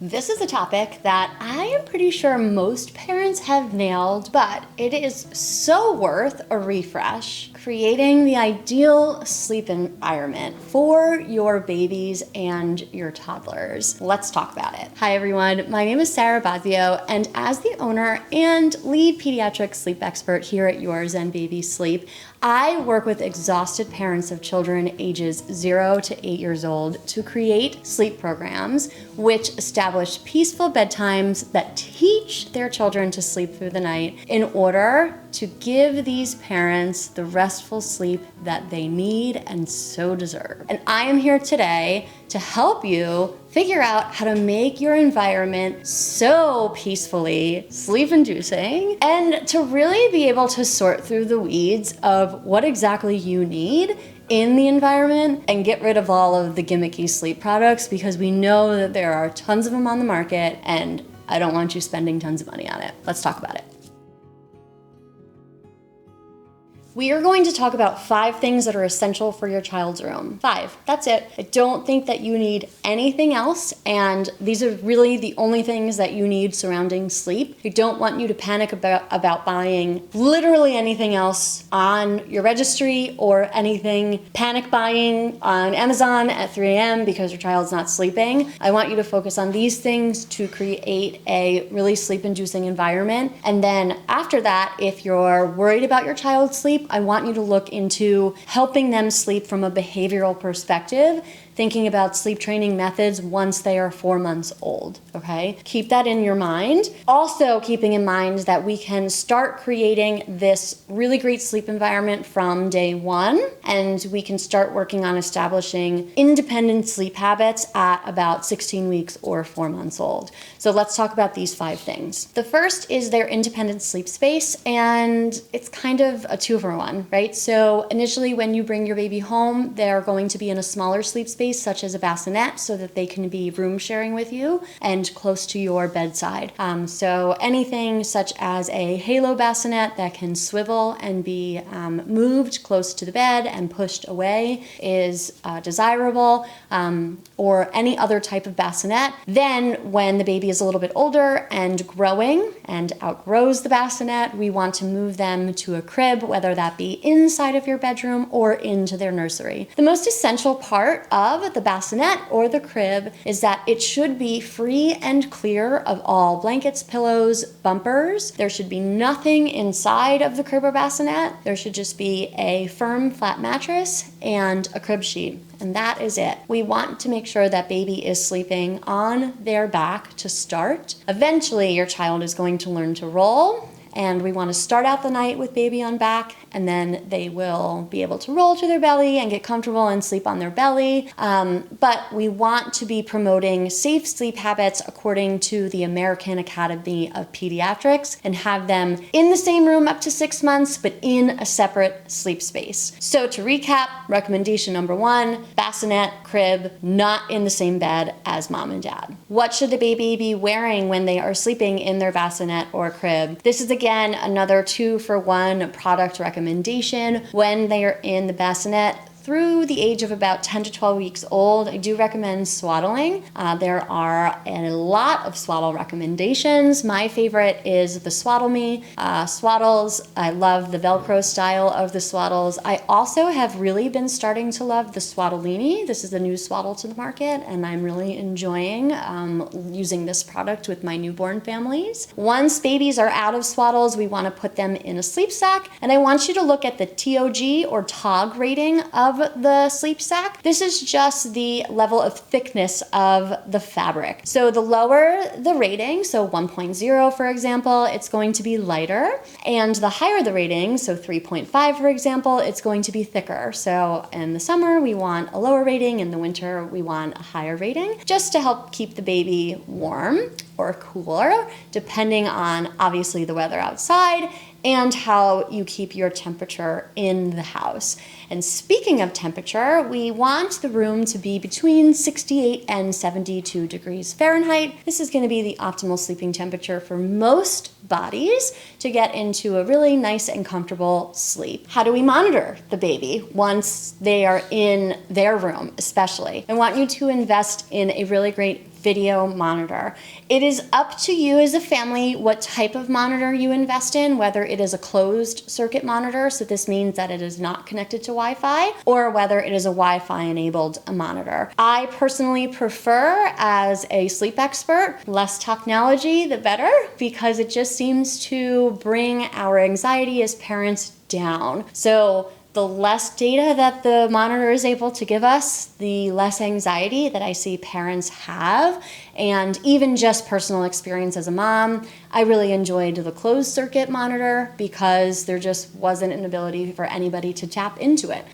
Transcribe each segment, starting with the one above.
This is a topic that I am pretty sure most parents have nailed, but it is so worth a refresh. Creating the ideal sleep environment for your babies and your toddlers. Let's talk about it. Hi everyone, my name is Sarah Bossio, and as the owner and lead pediatric sleep expert here at Your Zen Baby Sleep, I work with exhausted parents of children ages 0 to 8 years old to create sleep programs which establish peaceful bedtimes that teach their children to sleep through the night in order to give these parents the restful sleep that they need and so deserve. And I am here today to help you figure out how to make your environment so peacefully sleep-inducing and to really be able to sort through the weeds of what exactly you need in the environment and get rid of all of the gimmicky sleep products, because we know that there are tons of them on the market and I don't want you spending tons of money on it. Let's talk about it. We are going to talk about 5 things that are essential for your child's room. 5, that's it. I don't think that you need anything else, and these are really the only things that you need surrounding sleep. I don't want you to panic about buying literally anything else on your registry or anything panic buying on Amazon at 3 a.m. because your child's not sleeping. I want you to focus on these things to create a really sleep-inducing environment. And then after that, if you're worried about your child's sleep, I want you to look into helping them sleep from a behavioral perspective, thinking about sleep training methods once they are 4 months old, okay? Keep that in your mind. Also keeping in mind that we can start creating this really great sleep environment from day 1, and we can start working on establishing independent sleep habits at about 16 weeks or 4 months old. So let's talk about these 5 things. The first is their independent sleep space, and it's kind of a 2-for-1, right? So initially when you bring your baby home, they're going to be in a smaller sleep space such as a bassinet so that they can be room sharing with you and close to your bedside. So anything such as a halo bassinet that can swivel and be moved close to the bed and pushed away is desirable, or any other type of bassinet. Then when the baby is a little bit older and growing and outgrows the bassinet, we want to move them to a crib, whether that be inside of your bedroom or into their nursery. The most essential part of the bassinet or the crib is that it should be free and clear of all blankets, pillows, bumpers. There should be nothing inside of the crib or bassinet. There should just be a firm, flat mattress and a crib sheet. And that is it. We want to make sure that baby is sleeping on their back to start. Eventually, your child is going to learn to roll, and we want to start out the night with baby on back, and then they will be able to roll to their belly and get comfortable and sleep on their belly. But we want to be promoting safe sleep habits according to the American Academy of Pediatrics and have them in the same room up to 6 months, but in a separate sleep space. So to recap, recommendation number 1, bassinet, crib, not in the same bed as mom and dad. What should the baby be wearing when they are sleeping in their bassinet or crib? This is again another 2-for-1 product recommendation. When they are in the bassinet through the age of about 10 to 12 weeks old, I do recommend swaddling. There are a lot of swaddle recommendations. My favorite is the Swaddle Me Swaddles. I love the Velcro style of the swaddles. I also have really been starting to love the Swaddleini. This is the new swaddle to the market, and I'm really enjoying using this product with my newborn families. Once babies are out of swaddles, we want to put them in a sleep sack, and I want you to look at the TOG or TOG rating of the sleep sack. This is just the level of thickness of the fabric. So the lower the rating, so 1.0 for example, it's going to be lighter, and the higher the rating, so 3.5 for example, it's going to be thicker. So in the summer we want a lower rating, in the winter we want a higher rating, just to help keep the baby warm or cooler, depending on obviously the weather outside and how you keep your temperature in the house. And speaking of temperature, we want the room to be between 68 and 72 degrees Fahrenheit. This is going to be the optimal sleeping temperature for most bodies to get into a really nice and comfortable sleep. How do we monitor the baby once they are in their room, especially? I want you to invest in a really great video monitor. It is up to you as a family what type of monitor you invest in, whether it is a closed circuit monitor, so this means that it is not connected to Wi-Fi, or whether it is a Wi-Fi enabled monitor. I personally prefer, as a sleep expert, less technology the better, because it just seems to bring our anxiety as parents down. So the less data that the monitor is able to give us, the less anxiety that I see parents have. And even just personal experience as a mom, I really enjoyed the closed circuit monitor because there just wasn't an ability for anybody to tap into it.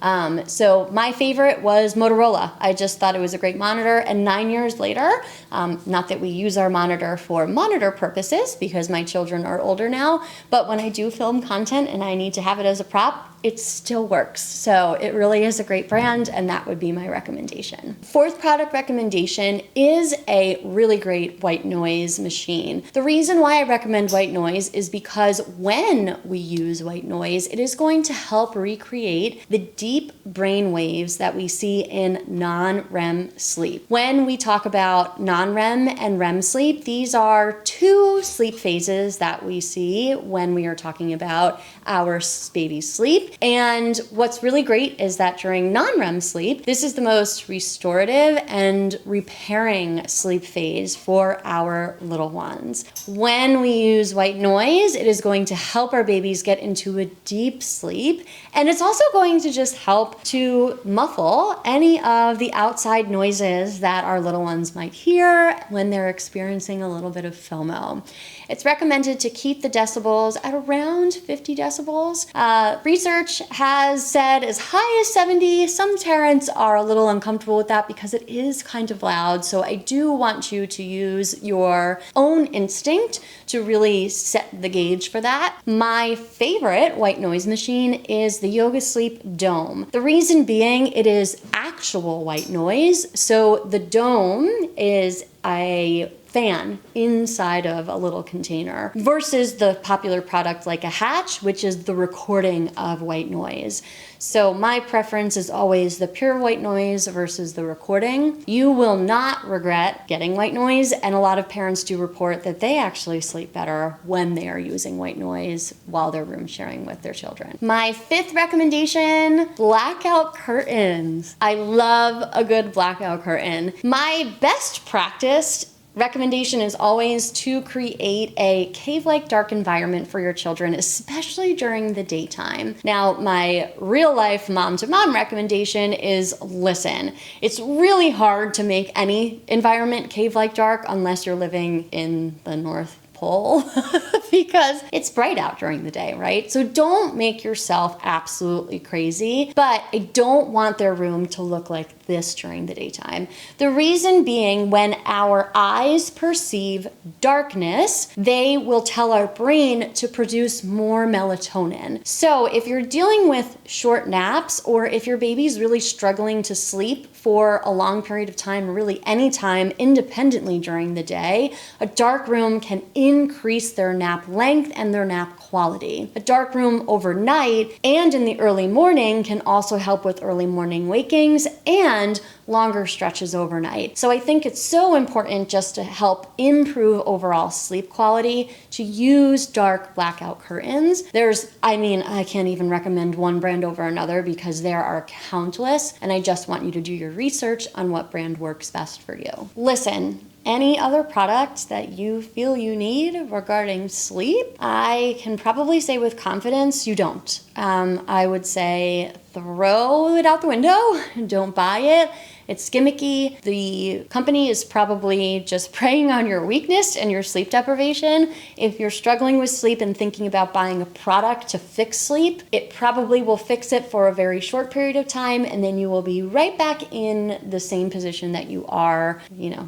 So my favorite was Motorola. I just thought it was a great monitor. And 9 years later, not that we use our monitor for monitor purposes because my children are older now, but when I do film content and I need to have it as a prop, it still works. So it really is a great brand, and that would be my recommendation. Fourth product recommendation is a really great white noise machine. The reason why I recommend white noise is because when we use white noise, it is going to help recreate the deep brain waves that we see in non-REM sleep. When we talk about non-REM and REM sleep, these are two sleep phases that we see when we are talking about our baby sleep. And what's really great is that during non-REM sleep, this is the most restorative and repairing sleep phase for our little ones. When we use white noise, it is going to help our babies get into a deep sleep. And it's also going to just help to muffle any of the outside noises that our little ones might hear when they're experiencing a little bit of FOMO. It's recommended to keep the decibels at around 50 decibels. Research has said as high as 70. Some parents are a little uncomfortable with that because it is kind of loud. So I do want you to use your own instinct to really set the gauge for that. My favorite white noise machine is the Yoga Sleep Dome. The reason being, it is actual white noise. So the dome is a fan inside of a little container versus the popular product like a Hatch, which is the recording of white noise. So my preference is always the pure white noise versus the recording. You will not regret getting white noise, and a lot of parents do report that they actually sleep better when they are using white noise while they're room sharing with their children. My fifth recommendation, blackout curtains. I love a good blackout curtain. My best practice recommendation is always to create a cave-like dark environment for your children, especially during the daytime. Now, my real-life mom-to-mom recommendation is listen. It's really hard to make any environment cave-like dark unless you're living in the North Pole because it's bright out during the day, right? So don't make yourself absolutely crazy, but I don't want their room to look like this during the daytime. The reason being, when our eyes perceive darkness, they will tell our brain to produce more melatonin. So if you're dealing with short naps, or if your baby's really struggling to sleep for a long period of time, really any time independently during the day, a dark room can increase their nap length and their nap quality. A dark room overnight and in the early morning can also help with early morning wakings and longer stretches overnight. So I think it's so important, just to help improve overall sleep quality, to use dark blackout curtains. I can't even recommend one brand over another because there are countless, and I just want you to do your research on what brand works best for you. Listen, any other products that you feel you need regarding sleep, I can probably say with confidence, you don't. I would say throw it out the window, don't buy it. It's gimmicky. The company is probably just preying on your weakness and your sleep deprivation. If you're struggling with sleep and thinking about buying a product to fix sleep, it probably will fix it for a very short period of time, and then you will be right back in the same position that you are,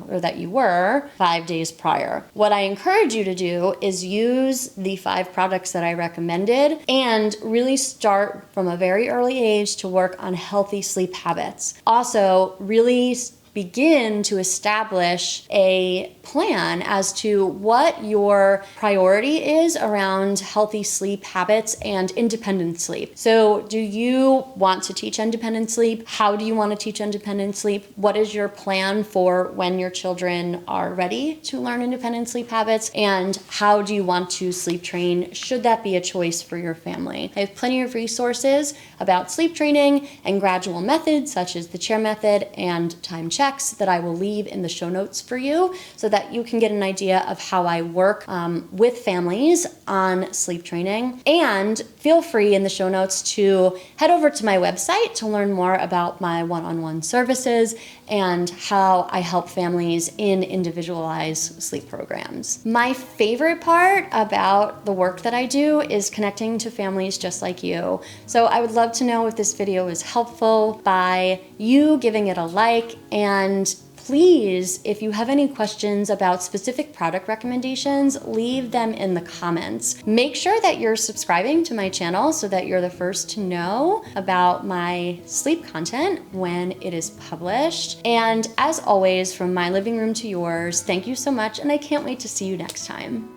or that you were 5 days prior. What I encourage you to do is use the 5 products that I recommended and really start from a very early age to work on healthy sleep habits. Also, really begin to establish a plan as to what your priority is around healthy sleep habits and independent sleep. So do you want to teach independent sleep? How do you want to teach independent sleep? What is your plan for when your children are ready to learn independent sleep habits? And how do you want to sleep train, should that be a choice for your family? I have plenty of resources about sleep training and gradual methods such as the chair method and time checks that I will leave in the show notes for you so that you can get an idea of how I work with families on sleep training. And feel free in the show notes to head over to my website to learn more about my one-on-one services and how I help families in individualized sleep programs. My favorite part about the work that I do is connecting to families just like you. So I would love to know if this video is helpful by you giving it a like, and please, if you have any questions about specific product recommendations, leave them in the comments. Make sure that you're subscribing to my channel so that you're the first to know about my sleep content when it is published. And as always, from my living room to yours, thank you so much, and I can't wait to see you next time.